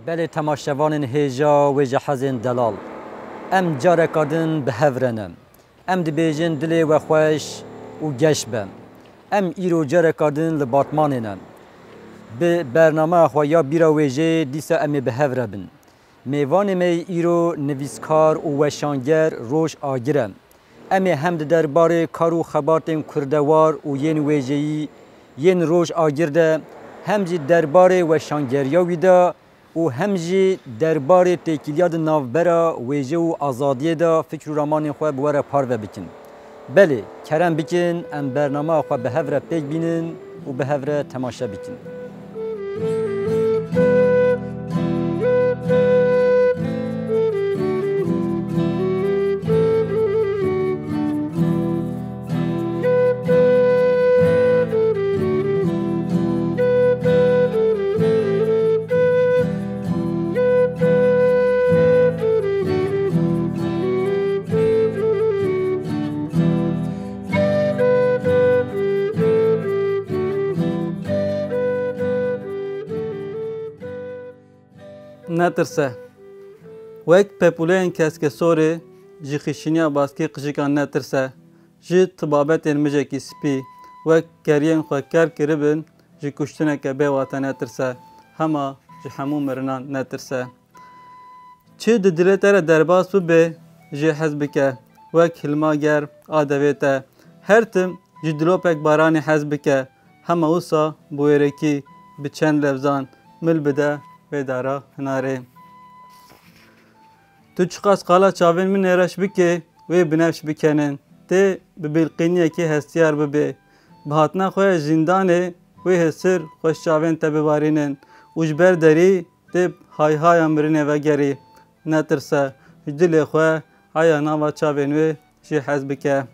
بله تماشاوان هیجا و جهازین دلال ام جاره کردن به هفرنم ام دبیجن دلی و خوش و گشبم ام ایرو جاره کردن لباتمانینم به برنامه خویا بیرا ویجه دیسا امی به هفره بن میوان می ایرو نویسکار و وشانگر روش آگیرم امی هم درباره کارو خبرتن کردوار و ین ویجهی ین روش آگیرده هم جی درباره وشانگریا ویدا و همجی درباره تکیلیاد نوبرا ویجه و آزادیه دا فکر و رامان خواه بواره پارو بکن. بله کرم بکن ام برنامه خواه به هفره پیک بینن و به هفره تماشا بکن. نترسه وک پپولین کس که سوره جی خشینیا باسکی قشکان نترسه جی طبابت مجه کی سپی وک کرین خو کر کربن جی کشتنه که به وطن نترسه هما جی همو مرنان نترسه چه دلتر درباس به جی حزب که وک هلماگر آدویته هر تم جی دلوپک بارانی حزب که هما اوسا بویرکی به چند لفظان مل بده بدارا هناره تو چقاس قالا چاوین من نراش بکه و بنفش بکنن ته ببلقینیه که هستیار ببه بهاتنا خواه زندانه و هسر خوش چاوین تبوارینن وجبر داری ته های های امرینه و گری نترسه دل خواه آیا ناوا چاوین و شی حزب که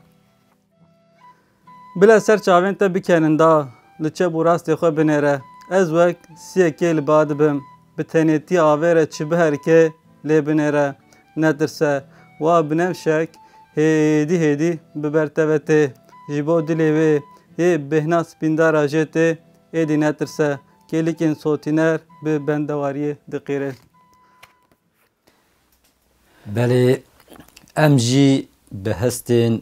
بلا سر چاوین تبکنن دا لچه براست خواه بنره از وقت سیه کل باد بم به تنیتی آوره چی بهر که لیبنره ندرسه و بنمشک هیدی ببرتوته جیبو دلیوه یه بهناس بیندار آجته ایدی ندرسه که لیکن صوتینر به بندواری دقیره بله امجی به هستین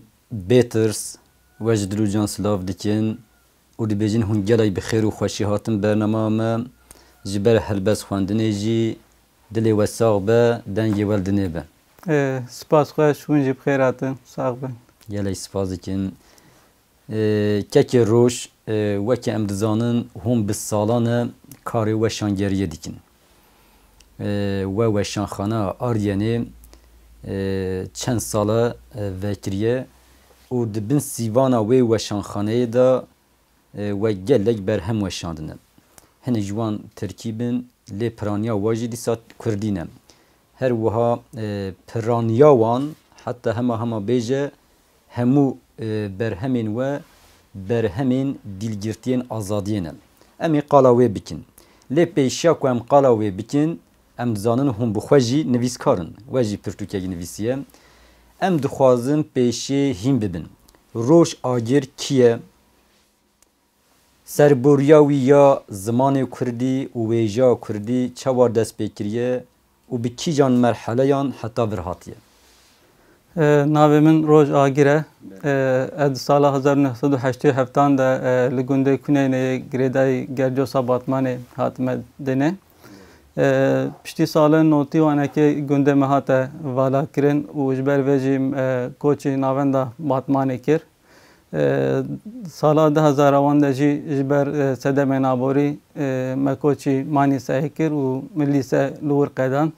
بیترس وجدلو جان سلاف دکن و دی بیجین هنگلای بخیر و خوشی هاتن برنامه ما جبر هلبس خواندنه جی دلی و ساق به دنگی ولدنه به سپاس خواه شون جی بخیر هاتن ساق به یلی سپاس دکن که روش وکی امدزانن هم به سالان کاری و شانگریه دکن و شانخانه آریانه چند ساله وکریه و دبن سیوانا و شانخانه دا و گلک بر هم وشاندنه هنه جوان ترکیبن لی پرانیا واجی دیسا کردینه هر وها پرانیا وان حتی همه بیجه همو برهمین و برهمین دیلگرتین آزادینه امی قالاوی بکن لی پیشیا که ام قالاوی بکن ام زانن هم بخواجی نویسکارن واجی پرتوکیه نویسیه ام دخوازن پیشی هم ببین روش آگر کیه سربوریاوی یا زمان کردی و ویجا کردی چوار دست بکریه و به کی جان مرحله یان حتی برهاتیه ناوی من روز آگیره اد سال 1987 ده لگنده کنینه گریدای گرجو ساباتمان حاتمه دنه پشتی سال نوتی وانه که گنده مهات والا کرن و جبر ویجیم کوچی ناونده باتمانه کر سال 2010 جی جبر صدم نابوری مکوچی مانی سهکر و ملی سه لور قیدان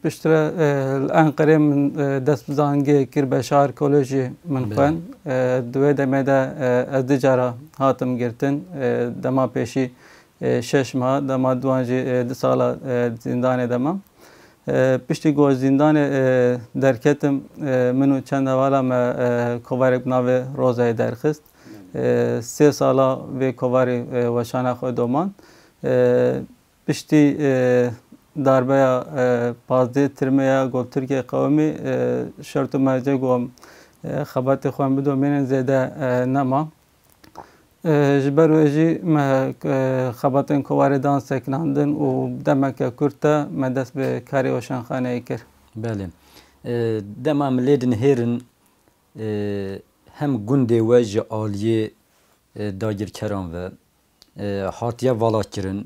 پشتر الانقره من دست بزانگی کر بشار کولوژی من خوان دوی دمه ده از دجارا هاتم گرتن دما پیشی 6 ماه دما دوانجی 2 سال زندان دما پشتی گوش زندان درکتم منو چند حوالا ما کوارک ناوی روزای درخست 3 سالا وی کواری وشانه خود دومان پشتی darbe pazde tirmeye gol Türkiye kavmi şartı merce gom xabat xwan bi domenen zede nema جبر وجی ما خبرتن کواردان سکناندن و دمک کرده مدرس به کاری وشان خانه کر. بله. دم لیدن هرن هم گنده و جالیه دایر کران و هاتیه والا کرن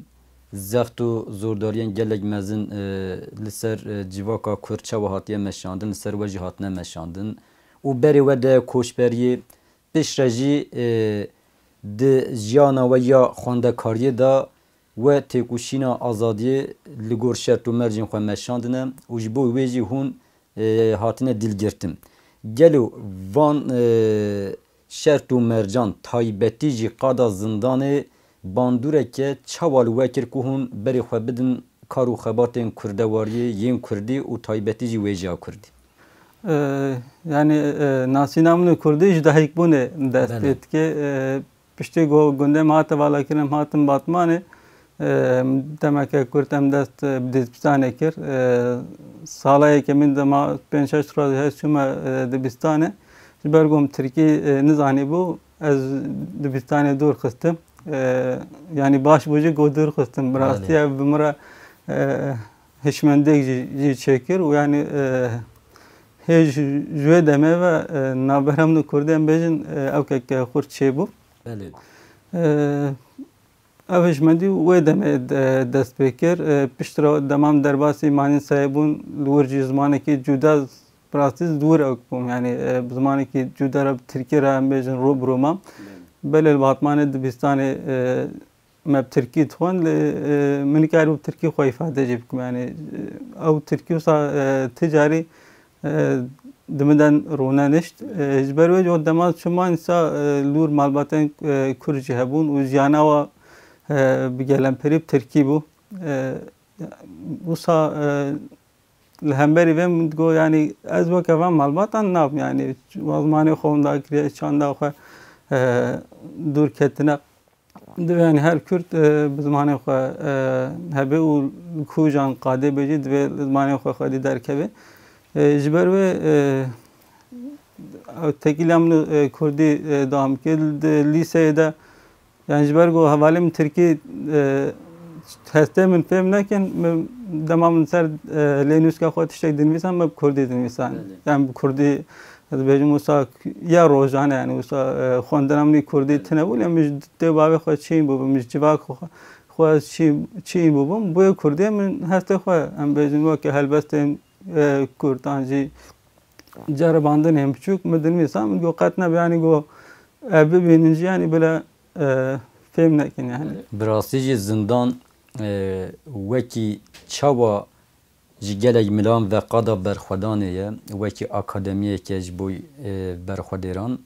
زفت و زورداریان گلگ مزن لسر جواکا کرچه و هاتیه مشاندن لسر وجه هاتنه مشاندن و بری و ده کوشبریه پیش رجی ده جیانا و یا خونده کاریه دا و تکوشینا آزادی لگور شرط و مرجین خواه مشاندنه و جبوی ویجی هون هاتنه دل گرتم گلو وان شرط و مرجان تایبتی جی قادا زندانه باندوره که چوال وکر که هون بری خواه بدن کارو خباتین کردواریه ین کردی و تایبتی جی ویجا کردی yani nasinamını kurdu işte hikbune dest ki pişti günde mahatta vala kirim hatım batmanı demek ki kurtem dest dizbistane kir salaya kemin de ma 5-6 razı hesuma dibistane bergum Türkiye nizani bu az dibistane dur kıstım yani baş bucu godur kıstım brastiya bimra hişmendek ji çekir yani هیچ جوی دمه و نابرهم نو کردیم بیشن او که خورد چه بو. بله. اوش مندی و دمه دست بکر پیشتر دمام درباسی مانی سایبون لورجی زمانی که جدا پراستیز دور اکبوم یعنی زمانی که جدا رب ترکی را بیشن رو برومام. بله الباطمان دبستان مب ترکی توان من کارو ترکی خواه ifade جیب یعنی او ترکی وصا تجاری دمدن رونا نشت جبروی جو دماغ شما انسا لور مالباتن کرجی هبون و جانا و بگلم پریب ترکی بو وصا لهمبری ویم گو یعنی از وقت وام مالباتن ناب یعنی وزمانی خوام دا کریه چاندا خو دور کتنا دو yani her Kürt bizmane xwe hebe û kujan qadê bêjî divê zmanê xwe xwedî derkeve ji ber wê tekîla min Kurdî dam kir lîseyê de yani ji ber got hevalê min Tirkî hestê min fêm nekin dema min ser lênûska xwe tiştek dinivîsam me bi Kurdî dinivîsam yani bi Kurdî dibêjim wisa ya rojane yani wisa xwendina min Kurdî tune bû em ji dê bavê xwe çîn bûbim ji civak xwe çîn bûbim bûyê Kurdiyê min hestê xwe em bêjin wekî helbestên Kurdan jî ceribandin hêm biçûk min dinivîsam min got qet nebe yani got ev bibînin jî yani bile fêm nekin yani. Bi rastî jî zindan wekî çawa ji gelek milan ve qada berxwedanê ye wekî akademiyeke ji bo berxwedêran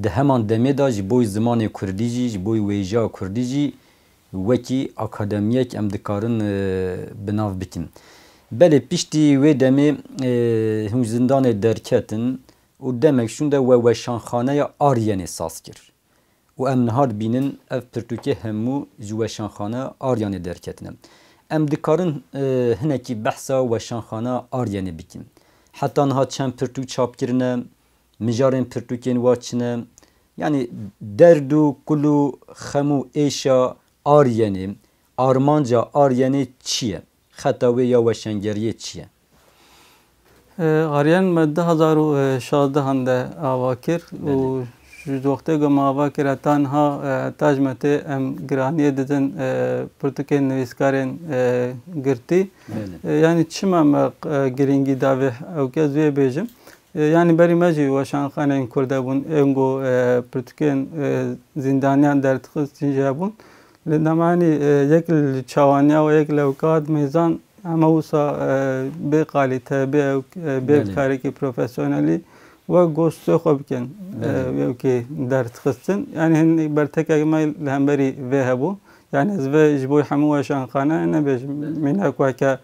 di heman demê da ji bo zimanê Kurdî jî ji bo wêja Kurdî jî wekî akademiyek em dikarin binav bikin. Belê piştî wê demê hûn zindanê derketin û demek şûn de we weşanxaneya Aryenê saz kir. û em nihar bînin ev pirtûkê hemû ji weşanxaneya Aryenê derketine. Em dikarin hinekî behsa weşanxaneya Aryenê bikin. Heta niha çend pirtûk çapkirine, mijarên pirtûkên wa çine yani derd û kul û xem û êşa Aryenê, armanca Aryenê çi ye? Xeta wê ya weşangeriyê çi ye? Aryen me 2016 de ava kir û ji wextê ku me ava kir heta niha taj me tê em giraniyê didin pirtûkên nivîskarên girtî yani çima me girîngî davê ew kes vê bêjim yani berî me jî weşanxaneyên Kurd hebûn em got pirtûkên zîndaniyan derdixistin jî hebûn li demanî yek li çawaniya û yek li ewqat mêzan hema wisa bê qalîte bê bikarekî profesyonelî ve gostê xwe bikin wekî derdixistin yani hin bertekek me li hemberî vê hebû yani ez vê ji bo hemû weşanxane nebêjim mînek weke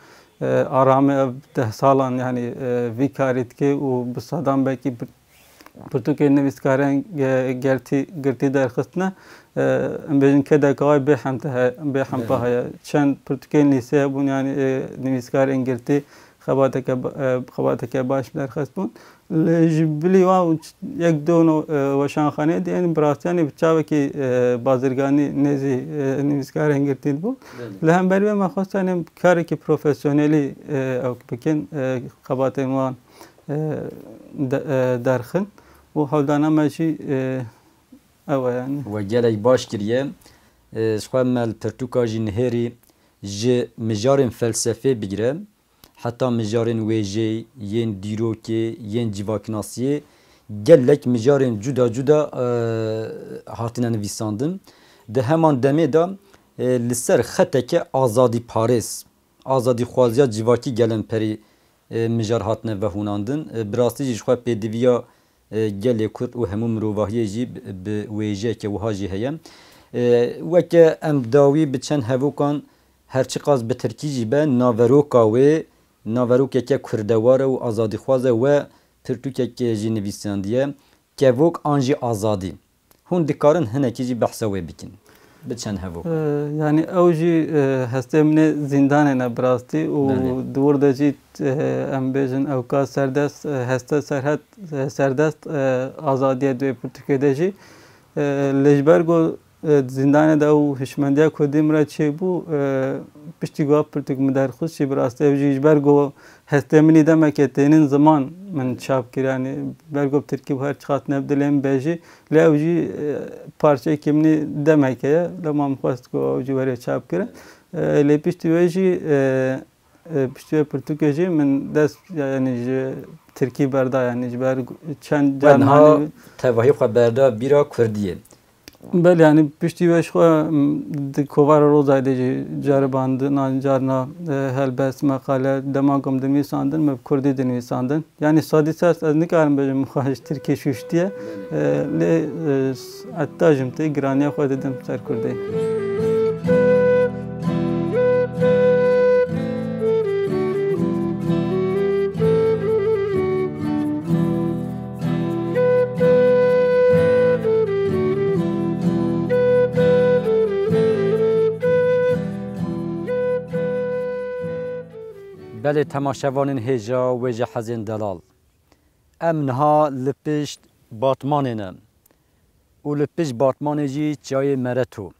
aramê ev 10 salan yani vî karî dike û bi sedan belkî pirtûkên nivîskarên girtî derxistine em bêjin kedeka wê bêhempa heye çend pirtûkên lîsê hebûn yani nivîskarên girtî xebateke baş derxist bûn لجبلی و یک دو وشانخانه دیگه براستیانی بچه که بازرگانی نزی نویسکار انگرتید بود. لهم بری ما خواستیم کاری که پروفسیونلی او بکن قباط ایمان درخن و حالدانه ماشی او یعنی. و جلای باش کریه شخواه مال پرتوکا جی نهری جی مجارن فلسفه بگیره حتی مجارن ویجی ین دیروکی ین جیواکناسیه گلک مجارن جدا جدا هاتنه نویساندن ده همان دمه دا لسر خطه که آزادی پاریس آزادی خوازیا جیواکی گلن پری مجار هاتنه و هوناندن براستی جی شخواه پیدویا گل کرد و همون مروواهی جی به ویجه که وها جی هیم وکه ام داوی بچن هفو کن هرچی قاز به ترکی جی به ناوروکا و ناوروکا که کردواره و آزادی خوازه و پرتوکا که جی نویساندیه که وک آنجی آزادی هون دکارن هنه که جی بحثوه بکن بچن هفو یعنی اوجی هسته من زندانه نبراستی و دور دجی ام بیجن اوکا سردست هسته سردست آزادیه دوی پرتوکا دجی لجبرگو زندان دا و هشمندیا کدیم را چه بو پشتیگاه پرتوک مدرخوش چی براسته اوجی برگو هسته منی دمه که تینین زمان من چاپ کرانی برگو ترکیب هر چخات نبدلیم بیجی لی اوجی پارچه کمنی دمه که لما مخواست که اوجی وری چاپ کرن لی پشتیگاهی پشتیگاه پرتوکجی من دست یعنی ترکیب بردا یعنی برگو چند جرمانی تواهی خواه بردا بیرا کردیه بله یعنی پشتیباش خو کوار روزایده جرباند نانجارنا هلبس مقاله دماغم دنویساندن مب کردی دنویساندن یعنی سادی است از نکارم بجم خواهش ترکی شوشتیه ل اتاجم تی گرانیا خود دم سر کردی بله تماشاوانین هجا و جهازین دلال امنها لپشت باتمانینه و لپشت باتمان جی چای مرتو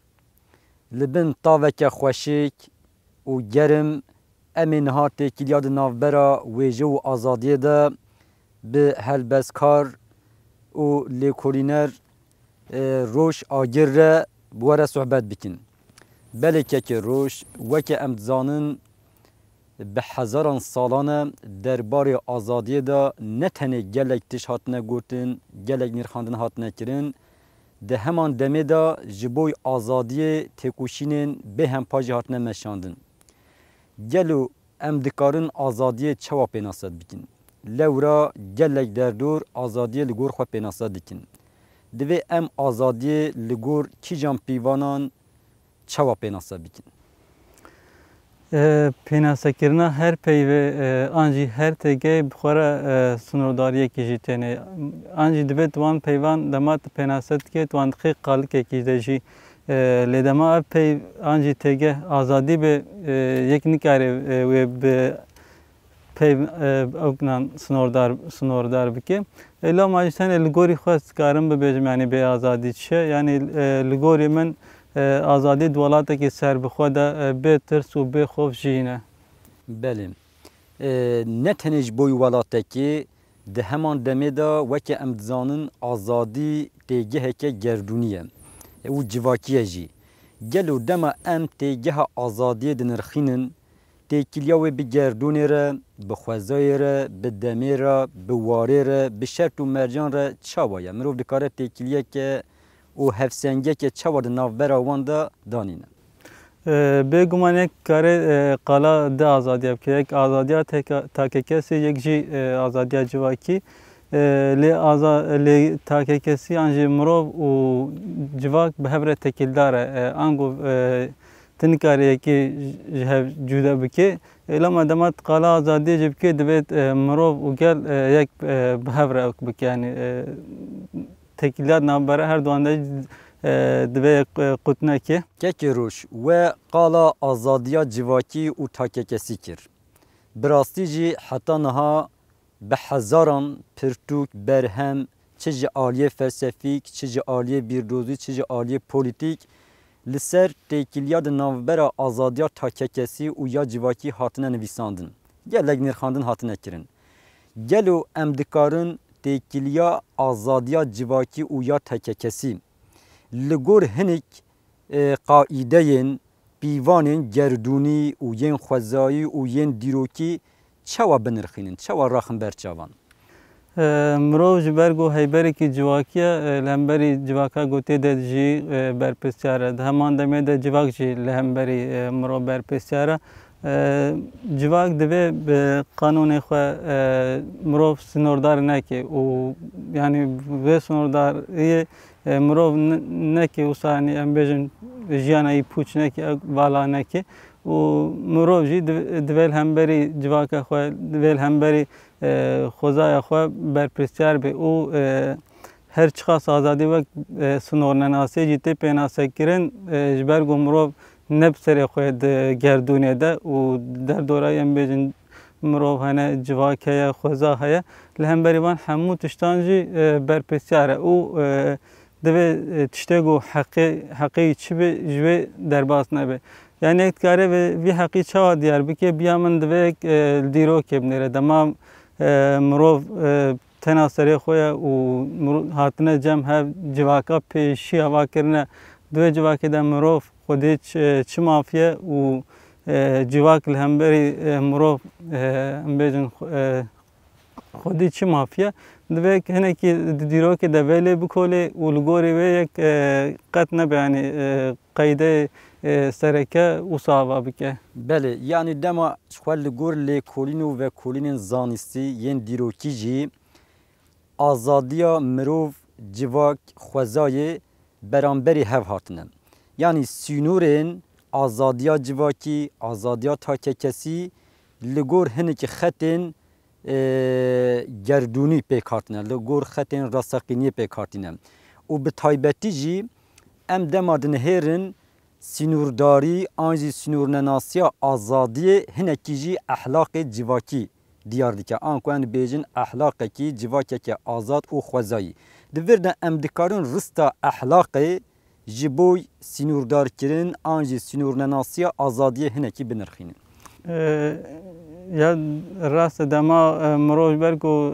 لبن تاوک خوشیک و گرم امنها تکیلیاد نافبرا ویجه و آزادیه ده به هلبسکار و لیکورینر روش آگر را بواره صحبت بکن بله که روش وکه امتزانن به هزاران سالانه دربار آزادی دا نه تنه گلک تش هاتنه گوتن گلک نرخاندن هاتنه کرن ده همان دمه دا جبوی آزادی تکوشینن به هم پاجی هاتنه مشاندن گلو ام دکارن آزادی چوا پیناسد بکن لورا گلک در دور آزادی لگور خوا پیناسد بکن دوی ام آزادی لگور کی جام پیوانان چوا پیناسد بکن پیناسکرنا هر پیوه آنجی هر تگه بخوره سنورداریه کیجی تنه آنجی دوید وان پیوان دمات پیناست که توان دقیق قال که کیجده جی لدما پی آنجی تگه آزادی به یک نکاره و به پی اوکنان سنوردار بکه الا ماجستان لگوری خواست کارم ببیجم یعنی به آزادی چه یعنی لگوری من آزادی دولاته که سر بخواد به ترس و به خوف جینه بله نه تنش بوی ولاته که ده همان دمه دا وکه امتزانن آزادی تیگه که گردونیه او جواکیه جی گلو دما ام تیگه آزادی دنرخینن تیکیلیا و بگردونه را بخوزای را بدمه را بواره را بشرط و مرجان را چاوایا مروف دکاره تیکیلیه که و هفسنگه که چواد نافبر آوانده دانینه بگمان یک کار قالا ده آزادی که یک آزادی تا که کسی یک جی آزادی جواکی لی تا که کسی آنجی مرو و جواک به هبره تکیل داره آنگو تنکاری که جدا بکی لما دمت قالا آزادی جب که دوید مرو و گل یک به هبره بکی یعنی تکیلات نابره هر دوانده دوی قطنه که روش و قالا آزادیا جواکی و تاکه کسی کر براستی جی حتی نها به هزاران پرتوک برهم چه جه آلیه فلسفیک چه جه آلیه بیردوزی چه جه آلیه پولیتیک لسر تکیلیا د نوبرا آزادیا تاککسی و یا جواکی هاتنه نویساندن گلگ نرخاندن هاتنه کرن گلو امدکارن تکیلیا آزادیا جواکی و یا تاککسی لگور هنک قائدین پیوانین گردونی و ین خوزایی و ین دیروکی چوا بنرخینن چوا راخن برچاوان مرو جبرگو هیبری کی جواکیه لهمبری جواکا گوته ده جی برپسیاره ده همان دمه ده جواک جی لهمبری مرو برپسیاره جواک دوی به قانون خو مرو سنوردار نکی و یعنی به سنورداری مرو نکی وسانی ام بیجن جیانای پوچ نکی والا نکی و مرو جی دویل همبری جواکا خو دویل همبری خوزای خو برپرسیار به او هر چخاص آزادی و سنورنناسی جیتی پیناسه کرن جبر گمرو نبسر خود گردونه ده و در دورای ام بیجن مرو هنه جواکه خوزا هیا لهم بریوان همو تشتانجی برپرسیاره او دوی تشتگو حقی چی به جوی در باس نبه یعنی ایک کاره وی حقی چوا دیار بکی بیا من دوی دیرو که بنیره دمام مروف تناسری خویا و هاتنه جمع ها جواکا پیشی هوا کرنه دوی جواکی ده مروف خودی چه مافیه و جواک لهمبری مروف هم بیجن خودی چه مافیه دوی هنه که دیرو که دویلی بکولی و لگوری وی یک قط نبی یعنی قیده سرکه و صحابه بکه بله یعنی دما شوال لگور لی کولینو و کولینین زانستی ین دیروکی جی آزادیا مروف جواک خوزای برانبری هف هاتنه یعنی سینورین آزادیا جواکی آزادیا تاککسی لگور هنه که خطین گردونی پیکارتنه لگور خطین راسقینی پیکارتنه و به تایبتی جی ام دمادن هیرن سینورداری آنجی سینورنناسیا آزادی هنکی جی اخلاق جواکی دیار دیکه آنکو ان بیجن اخلاق کی جواکی که آزاد و خوزایی دویردن ام دکارن رستا اخلاق جبوی سینوردار کرن آنجی سینورنناسیا آزادی هنکی بنرخینن یا راست دما مروج برگو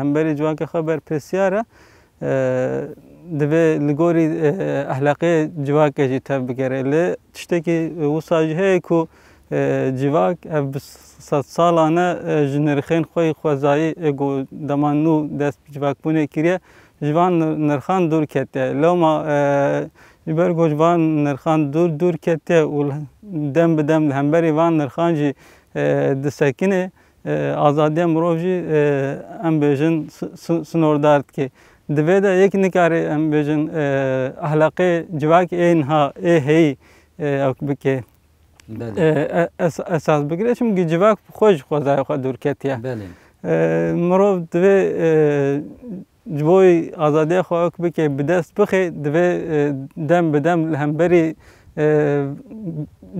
همبری جوان که خبر پرسیاره دوی لگوری اخلاقی جواک جی تب بگره لی تشتکی وساجه هی کو جواک صد سالانه جنرخین خوی خوزایی اگو دمانو دست جواک بونه کریه جوان نرخان دور کته لوما برگو جوان نرخان دور کته و دم بدم همبری وان نرخان جی دسکنه آزادی مروف جی ام بیجن سنوردارد که دوی ده یک نکاره ام بیجن اخلاقی جواک اینها هی بکه اساس بگیره چون که جواک خوش خوزای خود دور کتیه مروف دوی جبوی آزادی خواهد بکه بدست بخی دوی دم بدم همبری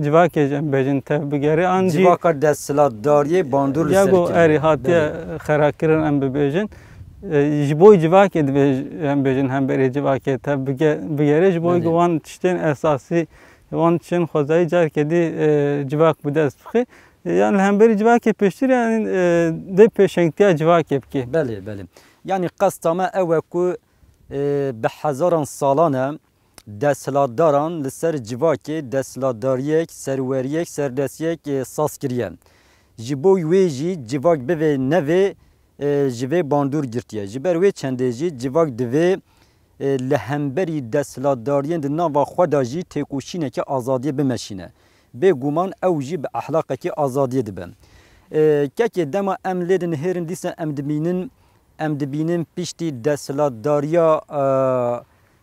جواکی جم بیجن تف بگیره آنجی جواکا دستلاتداری باندور لسر یاگو اری حاتیه خراکرن ام بیجن جبوی جواکی دوی هم بیجن هم بری جواکی تف بگیره جبوی گوان تشتین اساسی وان تشتین خوزایی جار کدی جواک بدست بخی yani hem beri civake peştir yani de peşengtiya civake bki. Beli. Yani qastama eveku be hazaran salane desladdaran li ser civake desladdariyek serweriyek serdesiyek saskiriye. Ji bo wê jî civak bive neve ji vê bandur girtiye. Ji ber wê çendê jî civak divê li hemberî desladdariyên di nava xwe da jî têkoşîneke azadiye bimeşîne. Bêguman ew jî bi ehlaqekî azadiye dibe. Kekê dema em lê din hêrin dîsa em dibînin piştî desladariya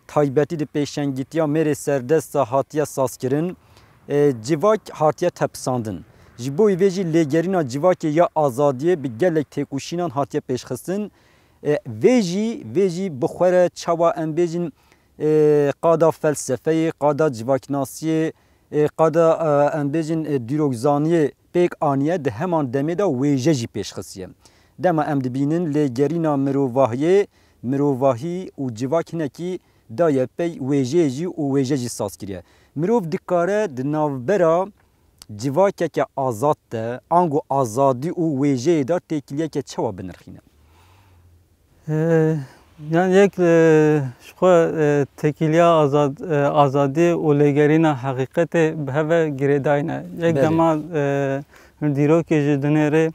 taybetî di pêşengîtiya mêrê serdesta hatiye sazkirin civak hatiye tepsandin. Ji bo vê jî lêgerîna civakê ya azadiye bi gelek têkoşînan hatiye pêşxistin. Vê jî bi xwe re çawa em bêjin qada felsefeyê, qada civaknasiyê, qada em bêjin dîrokzaniyê pêk aniye di heman demê de wêje jî pêşxisiye. dema em dibînin lêgerîna mirovahi û civak hinekî daye pey wêjeyê jî û wêje jî saz kiriye. Mirov dikare di navbera civakeke azad de ango azadî û wêjeyê de têkiliyeke çawa binirxîne? Yani yek şuxa tekiliya azadî û lêgerîna heqîqetê bi heve girêdayîne. Yek dema dîrokê ji dinêrê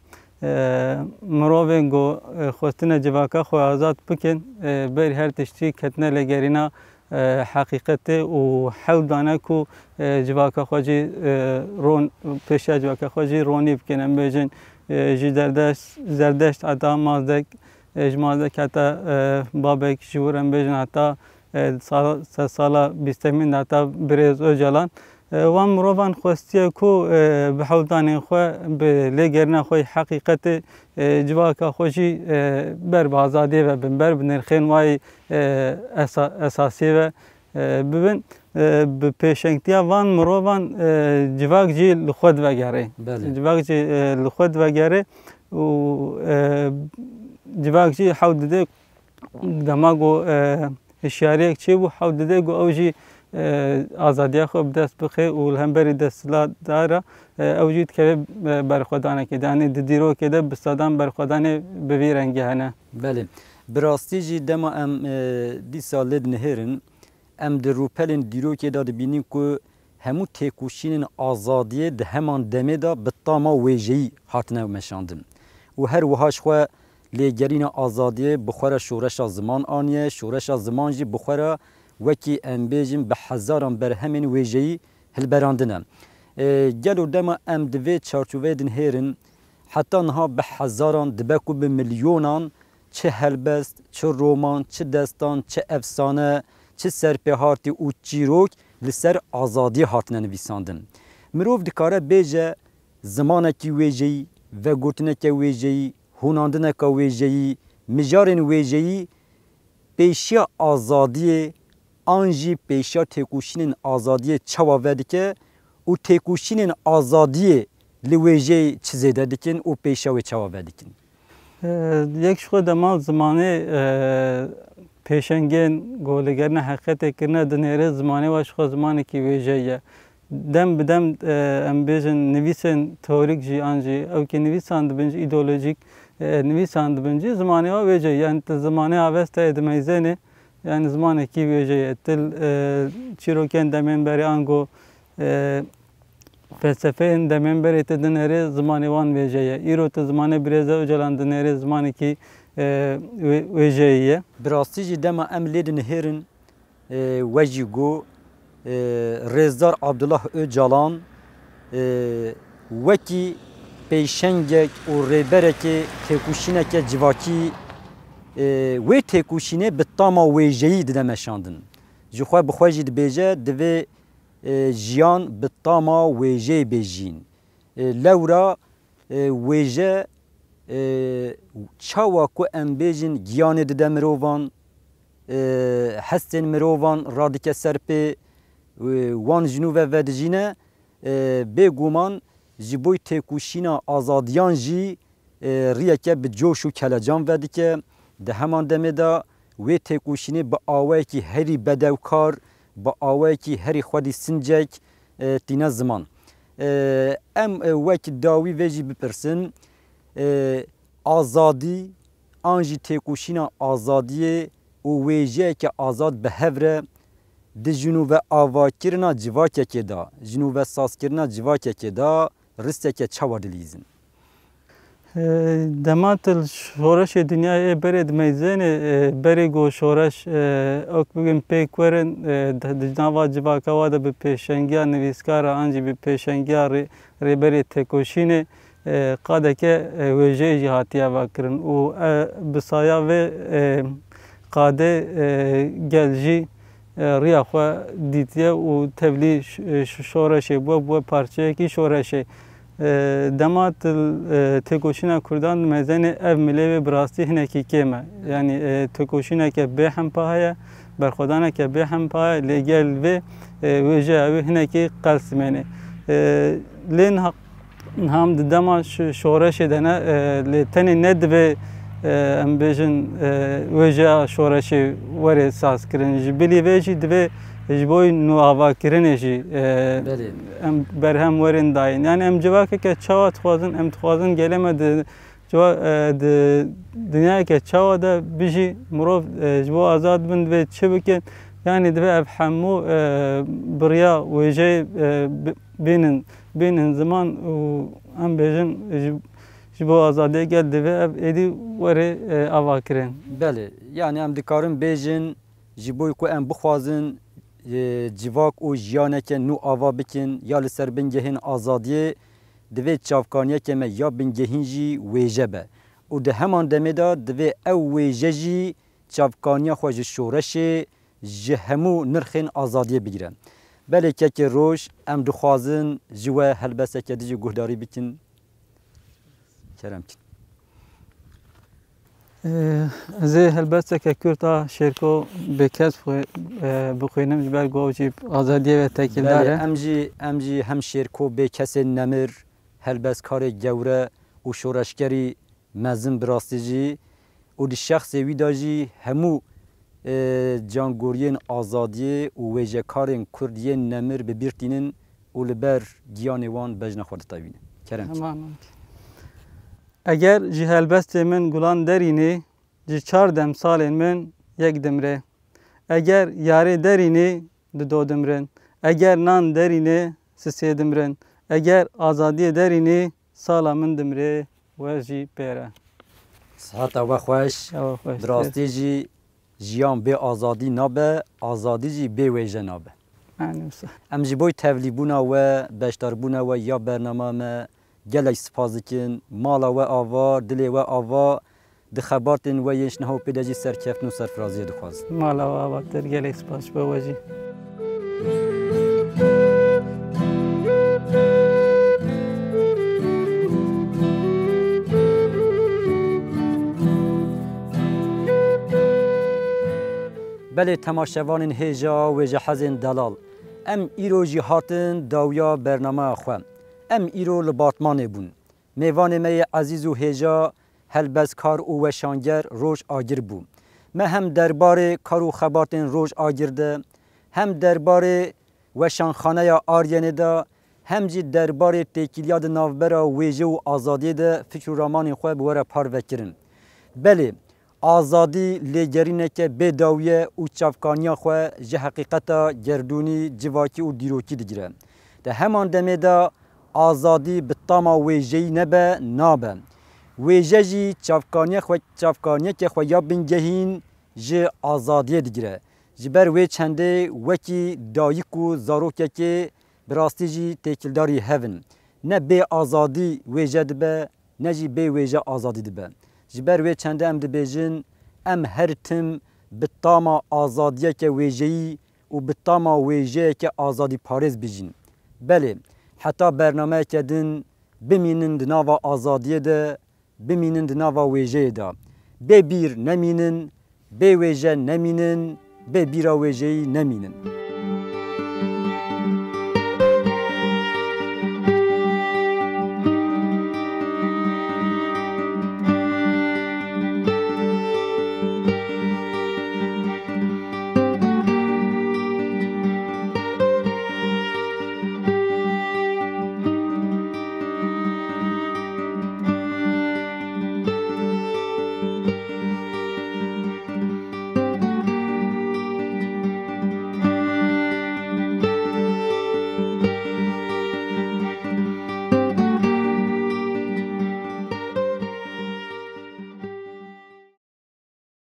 mirovên ku xwestine civaka xwe azad bikin berî her tiştî ketine lêgerîna heqîqetê û hewl dane ku civaka xwe jî pêşiya civaka xwe jî ronî bikin. Em bêjin ji zerdeşt heta mazdek ji mazdek heta babek ji wir em bêjin heta sed sala bîstemîn de heta Birêz Öcalan wan mirovan xwestiye ku bi hewldanên xwe bi lêgerîna xwe heqîqetê civaka xwe jî ber bi azadiyê ve bin, ber bi nirxên wayê esasî ve bibin. Bi pêşengtiya van mirovan civak jî li xwe divegerê. Civak jî li xwe divegerê û civak jî hewl dide dema ku hişyariyek çêbû hewl dide ku ew jî azadiya xwe bi dest bixe û li hemberî desthilatdara ew jî dikeve berxwedanekê de. Yani di dîrokê de bi sedan berxwedanê bi vî rengî hene. Belê. Bi rastî jî dema em dîsa lê dinihêrin em di rûpelên dîrokê de dibînin ku hemû têkoşînên azadiyê di heman demê de bi tama wêjeyî hatine meşandin. û her wiha ji xwe lêgerîna azadiyê bi xwe re şoreşa ziman aniye, şoreşa ziman jî bi xwe re wekî em bêjin bi hezaran berhemên wêjeyî hilberandine. Gelo dema em di vê çarçoveyê dinihêrin heta niha bi hezaran dibe ku bi milyonan çi helbest, çi roman, çi destan, çi efsane, çi serpêhatî û çîrok li ser azadiyê hatine nivîsandin. Mirov dikare bêje zimanekî wêjeyî, vegotineke wêjeyî, hûnandineka wêjeyî, mijarên wêjeyî pêşiya azadiyê an jî pêşiya têkoşînên azadiyê çawa vedike û têkoşînên azadiyê li wêjeyê çi zêde dikin û pêşiya wê çawa vedikin? Yek ji xwe dema zimanê pêşengên ku lêgerîna heqîqetê kirine dinêre zimanê wa ji xwe zimanekî wêje ye. Dem bi dem em bêjin nivîsên teorîk jî an jî ew nivîsan dibin jî îdeolojîk nivîsan dibin jî zimanê wa wêje ye. Yani ti zimanê aveste di meyzênê yani zimanekî wêje ye. Til çîrokên demên berê an ku felsefeyên demên berê te dinêrê zimanê wan wêje ye. Îro ti zimanê Birêz Öcalan dinêrê zimanekî wêjeyê ye. Bi rastî jî dema em lê dinihêrin we jî got Rêzdar Abdullah Öcalan wekî pêşengek û rêberekê têkoşîneke civakî wê têkoşînê bi tama wêjeyî dide meşandin. Ji xwe bi xwe jî dibêje divê jiyan bi tama wêjeyê bêjîn. Lewra wêje çawa ku em bêjin giyanê dide mirovan, hestên mirovan radike ser pê wan jinû ve vedijîne bêguman ji bo têkoşîna azadiyan jî riyeke bi coş û kelecan vedike. Di heman demê de wê têkoşînê bi awayekî herî bedewkar, bi awayekî herî xwedî sincek tîne ziman. Em wekî dawî vê jî bipirsin azadî an jî têkoşîna azadiyê û wêjeyeke azad bi hev re di jinû ve avakirina civakekê de, jinû ve sazkirina civakekê de risteke çawa dilîzin? Dema til şoreşê dinyayê berê di meyzênê berê ku şoreş ok bigin pêk werin di nava civaka wa de bi pêşengiya nivîskara an jî bi pêşengiya rêberê têkoşînê qadeke wêjeyê jî hatiye vekirin û bi saya vê qadê gel jî riya xwe dîtiye û tevlî şoreşê bûye parçeyekî şoreşê. Dema têkoşîna Kurdan di meyzênê ev milêvê bi rastî hinekî kêm e. Yani têkoşîneke bêhempa heye, berxwedaneke bêhempa heye lê gel vê wêje ew hinekî qelsîmenê. Lê niha هم دما شورش دنا لتنی ندبه ام بیشن وجه شورش وری ساز کرن جبلی وجه دبه جبوی نو آوا کرنشی ام برهم ورن داین یعنی ام جواکه که چاوت خوازن ام خوازن گلمه جوا دنیا که چاو ده بیشی مروف جبو آزاد بند و چه بکن yani dve ev hemû birya wêjeyê bînin ziman û em bêjin ji bo azadiyê gel divê ev êdî werê ava kirin. Belê yani em dikarin bêjin ji bo ku em bixwazin civak û jiyaneke nû ava bikin ya li ser bingehên azadiyê divê çavkaniyekê me ya bingehîn jî wêje be û di heman demê de divê ew wêje jî çavkaniya xwe ji şoreşê ji hemû nirxên azadiyê bigire. Belê kekê roj em dixwazin ji we helbeseke dijî guhdarî bikin. Kerem kin. Ez ê helbesteke Kurd a Şêrko bêkes bixwînim ji ber gov jî azadiyê ve tekîldar e. Em jî hem Şêrko bêkesên nemir, helbestkarê gewre û şoreşkerî mezin bi rastî jî û di şexsê wî de jî hemû cangoriyên azadiyê û wêjekarên Kurdiyên nemir bi bîr tînin û li ber giyanê wan bejna xwe ditewînin. Kerem kin. Eger ji helbestê min gulan derînê ji 4 demsalên min yek dimre. Eger yarê derînê di do dimrin. Eger nan derînê sisê dimrin. Eger azadiyê derînê sala min dimre we jî pêr e. Sihata we xweş. Bi rastî jî jiyan bê azadî nabe, azadî jî bê wêje nabe. Em ji bo tevlîbûna we, beşdarbûna we ya bername me gelek spas dikin, mala we ava, dilê we ava, di xebatên we yên ji neha pê de jî serkeftin û serfiraziyê dixwazin. Mala we ava tir gelek spas be we jî. Belê temaşevanên hêja wêje hezên delal. Em îro jî hatin dawiya bernameya xwe. Em îro li batmanê bûn. Mêvanê me yê ezîz û hêja helbestkar û weşanger roj agir bû. Me hem derbarê kar û xebatên roj agir de, hem derbarê weşanxaneya Aryenê de, hem jî derbarê têkiliya di navbera wêje û azadiyê de fikr û ramanên xwe bi we re parvekirin. Belê azadî lêgerîneke bêdawiye û çavkaniya xwe ji heqîqeta gerdûnî, civakî û dîrokî digire. Di heman demê de azadî bi tama wêjeyî nebe, nabe. Wêje jî çavkaniyeke xwe ya bingehîn ji azadiyê digire. Ji ber wê çendê wekî dayîk û zarokekê bi rastî jî têkildarî hevin. Ne bê azadî wêje dibe, ne jî bê wêje azadî dibe. Ji ber wê çendê em dibêjin em her tim bi tama azadiyeke wêjeyî û bi tama wêjeyeke azadî parêz bijîn. Belê heta bernameyeke din bimînin di nava azadiyê de, bimînin di nava wêjeyê de. Bê bîr nemînin, bê wêje nemînin, bê bîra wêjeyî nemînin.